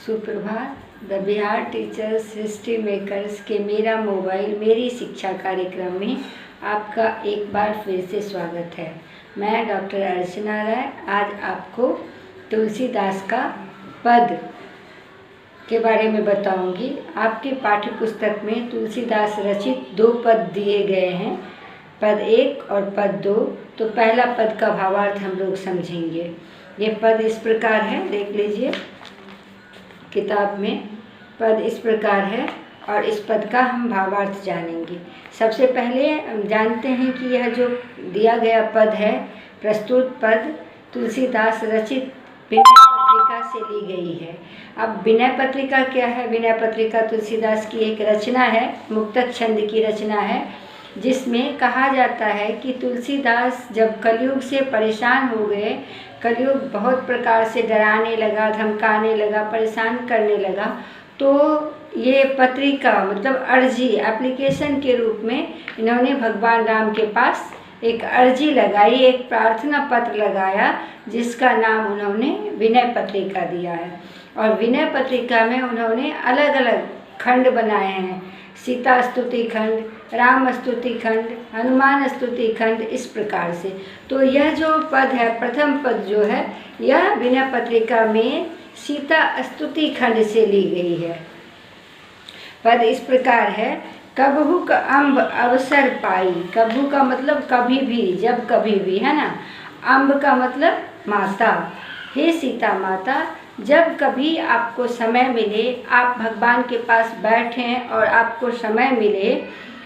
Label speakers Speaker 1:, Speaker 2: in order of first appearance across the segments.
Speaker 1: सुप्रभात। The Bihar teachers history makers के मेरा मोबाइल मेरी शिक्षा कार्यक्रम में आपका एक बार फिर से स्वागत है। मैं डॉक्टर अर्चना राय आज आपको तुलसीदास का पद के बारे में बताऊंगी। आपके पाठ्य पुस्तक में तुलसीदास रचित 2 पद दिए गए हैं, पद 1 और पद 2। तो पहला पद का भावार्थ हम लोग समझेंगे। ये पद इस प्रकार है, देख लीजिए किताब में। पद इस प्रकार है और इस पद का हम भावार्थ जानेंगे। सबसे पहले हम जानते हैं कि यह जो दिया गया पद है, प्रस्तुत पद तुलसीदास रचित विनय पत्रिका से ली गई है। अब विनय पत्रिका क्या है? विनय पत्रिका तुलसीदास की एक रचना है, मुक्तक छंद की रचना है, जिसमें कहा जाता है कि तुलसीदास जब कलयुग से परेशान हो गए, कलयुग बहुत प्रकार से डराने लगा, धमकाने लगा, परेशान करने लगा, तो ये पत्रिका मतलब अर्जी, एप्लीकेशन के रूप में इन्होंने भगवान राम के पास एक अर्जी लगाई, एक प्रार्थना पत्र लगाया, जिसका नाम उन्होंने विनय पत्रिका दिया है। और विनय पत्रिका में उन्होंने अलग अलग खंड बनाए हैं, सीता स्तुति खंड, राम स्तुति खंड, हनुमान स्तुति खंड, इस प्रकार से। तो यह जो पद है, प्रथम पद जो है, यह विनय पत्रिका में सीता स्तुति खंड से ली गई है। पद इस प्रकार है, कबहू का अम्ब अवसर पाई। कबहू का मतलब कभी भी, जब कभी भी, है ना। अम्ब का मतलब माता। हे सीता माता, जब कभी आपको समय मिले, आप भगवान के पास बैठें और आपको समय मिले,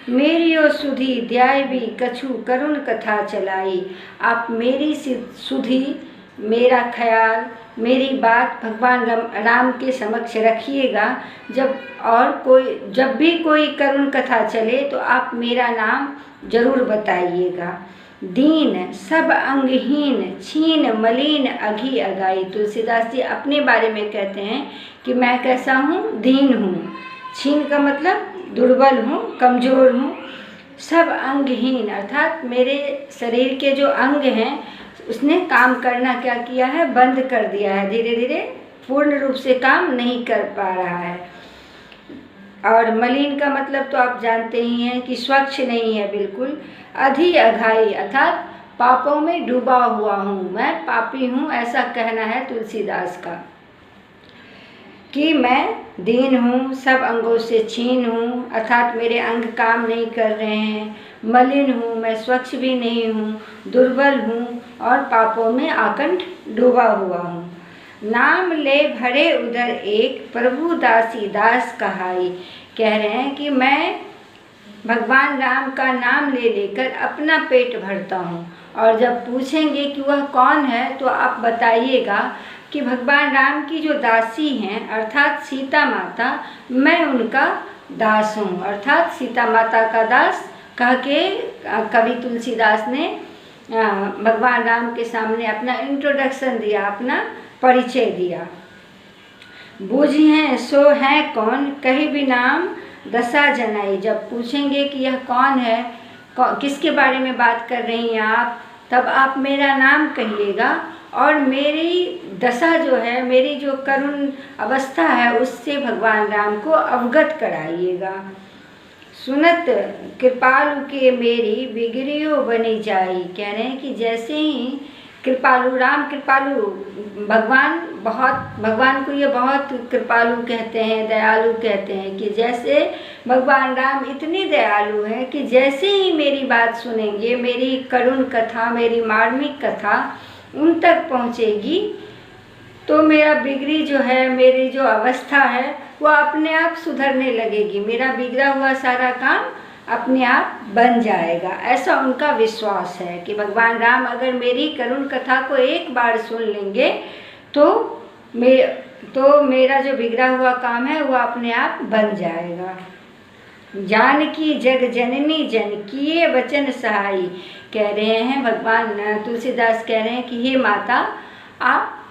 Speaker 1: मेरी ओ सुधी ध्यायवी कछु करुण कथा चलाई। आप मेरी सुधी, मेरा ख्याल, मेरी बात भगवान राम के समक्ष रखिएगा। जब भी कोई करुण कथा चले तो आप मेरा नाम जरूर बताइएगा। दीन सब अंगहीन छीन मलिन अघी अगाई। तुलसीदास जी अपने बारे में कहते हैं कि मैं कैसा हूँ? दीन हूँ। छीन का मतलब दुर्बल हूँ, कमज़ोर हूँ। सब अंगहीन अर्थात मेरे शरीर के जो अंग हैं, उसने काम करना क्या किया है? बंद कर दिया है, धीरे धीरे पूर्ण रूप से काम नहीं कर पा रहा है। और मलिन का मतलब तो आप जानते ही हैं कि स्वच्छ नहीं है बिल्कुल। अधि अघाई अर्थात पापों में डूबा हुआ हूँ, मैं पापी हूँ, ऐसा कहना है तुलसीदास का। कि मैं दीन हूँ, सब अंगों से छीन हूँ, अर्थात मेरे अंग काम नहीं कर रहे हैं। मलिन हूँ, मैं स्वच्छ भी नहीं हूँ, दुर्बल हूँ और पापों में आकंठ डूबा हुआ हूँ। नाम ले भरे उधर एक, प्रभु दासी दास कहाई। कह रहे हैं कि मैं भगवान राम का नाम ले लेकर अपना पेट भरता हूँ, और जब पूछेंगे कि वह कौन है तो आप बताइएगा कि भगवान राम की जो दासी हैं अर्थात सीता माता, मैं उनका दास हूँ। अर्थात सीता माता का दास कह के कवि तुलसीदास ने भगवान राम के सामने अपना इंट्रोडक्शन दिया, अपना परिचय दिया। बूझिए सो है कौन, कहीं भी नाम दशा जनाई। जब पूछेंगे कि यह कौन है, किसके बारे में बात कर रही हैं आप, तब आप मेरा नाम कहिएगा और मेरी दशा जो है, मेरी जो करुण अवस्था है, उससे भगवान राम को अवगत कराइएगा। सुनत कृपालु के मेरी बिगड़ियो बनी जाई। कह रहे हैं कि जैसे ही कृपालु, राम कृपालु, भगवान को ये बहुत कृपालु कहते हैं, दयालु कहते हैं, कि जैसे भगवान राम इतने दयालु हैं कि जैसे ही मेरी बात सुनेंगे, मेरी करुण कथा, मेरी मार्मिक कथा उन तक पहुँचेगी, तो मेरा बिगड़ी जो है, मेरी जो अवस्था है, वो अपने आप सुधरने लगेगी। मेरा बिगड़ा हुआ सारा काम अपने आप बन जाएगा, ऐसा उनका विश्वास है कि भगवान राम अगर मेरी करुण कथा को एक बार सुन लेंगे तो मेरा जो बिगड़ा हुआ काम है वो अपने आप बन जाएगा। जानकी जग जननी जन किए वचन सहाई। कह रहे हैं भगवान तुलसीदास कह रहे हैं कि हे माता, आप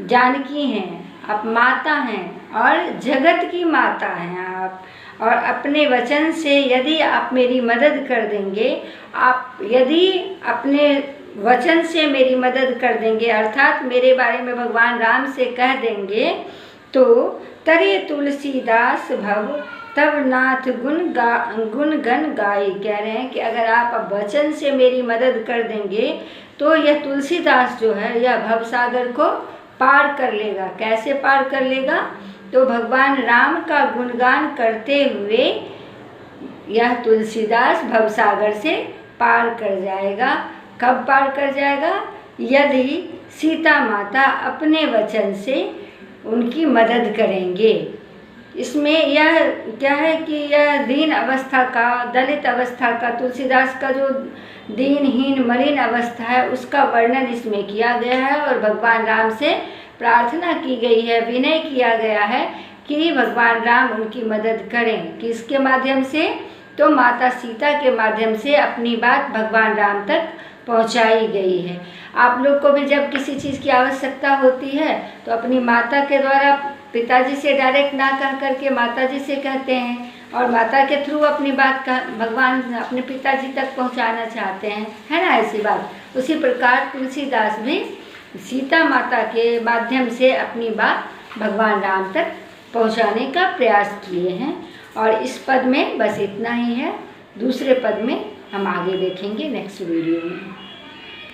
Speaker 1: जानकी हैं, आप माता हैं और जगत की माता हैं आप, और अपने वचन से यदि आप मेरी मदद कर देंगे, आप यदि अपने वचन से मेरी मदद कर देंगे, अर्थात मेरे बारे में भगवान राम से कह देंगे तो तरे तुलसीदास भव तब नाथ गुण गण गाई। कह रहे हैं कि अगर आप अब वचन से मेरी मदद कर देंगे तो यह तुलसीदास जो है यह भवसागर को पार कर लेगा। कैसे पार कर लेगा? तो भगवान राम का गुणगान करते हुए यह तुलसीदास भवसागर से पार कर जाएगा। कब पार कर जाएगा? यदि सीता माता अपने वचन से उनकी मदद करेंगे। इसमें यह क्या है कि यह दीन अवस्था का, दलित अवस्था का, तुलसीदास का जो दीनहीन मलिन अवस्था है उसका वर्णन इसमें किया गया है और भगवान राम से प्रार्थना की गई है, विनय किया गया है कि भगवान राम उनकी मदद करें। किसके माध्यम से? तो माता सीता के माध्यम से अपनी बात भगवान राम तक पहुंचाई गई है। आप लोग को भी जब किसी चीज़ की आवश्यकता होती है तो अपनी माता के द्वारा पिताजी से डायरेक्ट ना कह करके माता जी से कहते हैं और माता के थ्रू अपनी बात का भगवान अपने पिताजी तक पहुंचाना चाहते हैं, है ना ऐसी बात। उसी प्रकार तुलसीदास भी सीता माता के माध्यम से अपनी बात भगवान राम तक पहुंचाने का प्रयास किए हैं। और इस पद में बस इतना ही है। दूसरे पद में हम आगे देखेंगे नेक्स्ट वीडियो में।